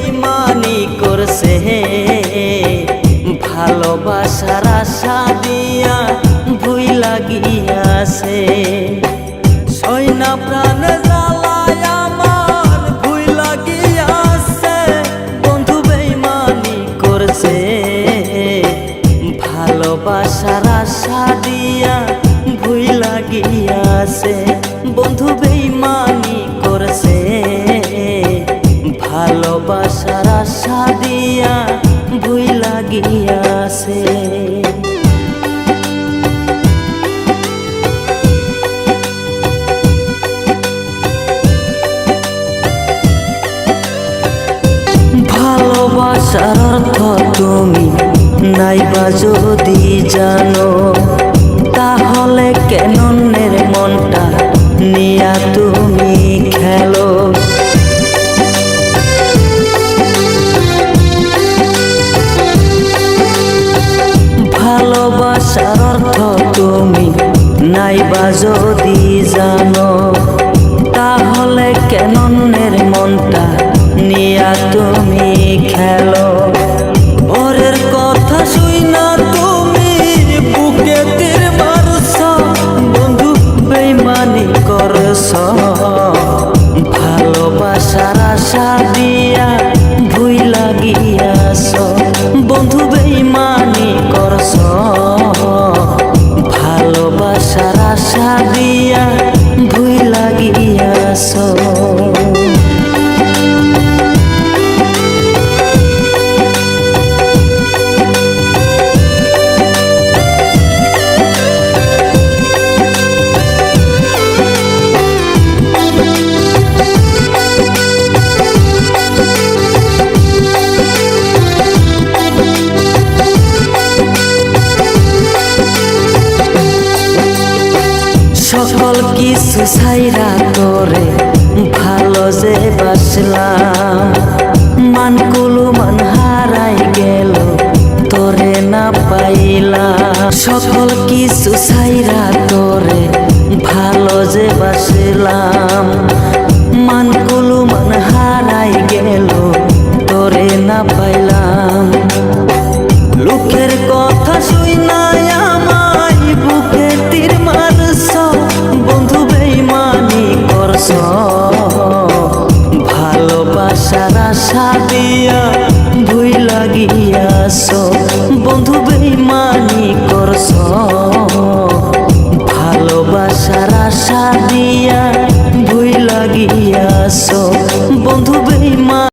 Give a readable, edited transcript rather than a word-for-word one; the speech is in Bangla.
বেইমানি করছে, ভালোবাসার আশা দিয়া ভুইলা গিয়াছে। সইনা প্রাণে জ্বালায় আমার ভুইলা গিয়াছে, বন্ধু বেইমানি করছে, ভালোবাসার আশা দিয়া ভুইলা গিয়াছে। বন্ধু বেইমানি করছে, ভালোবাসার আশা দিয়া ভুইলা গিয়াছে। ভালোবাসার অর্থ তুমি নাইবা যদি জানো, তাহলে কেন অন্যের মনটা নিয়া তুমি খেলো। ভালোবাসার অর্থ তুমি নাইবা যদি জানো, তাহলে কেন অন্যের মনটা নিয়া তুমি খেলো। ওরের কথা শুইনা তুমি বুকে তীর মারছ, বন্ধু বেইমানি করছ, ভালোবাসার আশা দিয়া ভুইলা গিয়াছ। বন্ধু বেইমানি করছ, ভালোবাসার আশা দিয়া ভুইলা গিয়াছ। সকল কিছু ছাইরা তোরে ভালো যে বাসলাম, মানকুলু মান হারাই গেল তোরে না পাইলাম। সকল কিছু ছাইরা তোরে ভালো যে বাসলাম, মানকুলু মান হারাই গেল তোরে না পাইলাম। লোকের কথা শুইনা আমায় বুকে তীর মারছ, বন্ধু বেইমানি করছ, ভালোবাসার আশা দিয়া ভুইলা গিয়াছ। বন্ধু বেইমানি করছ।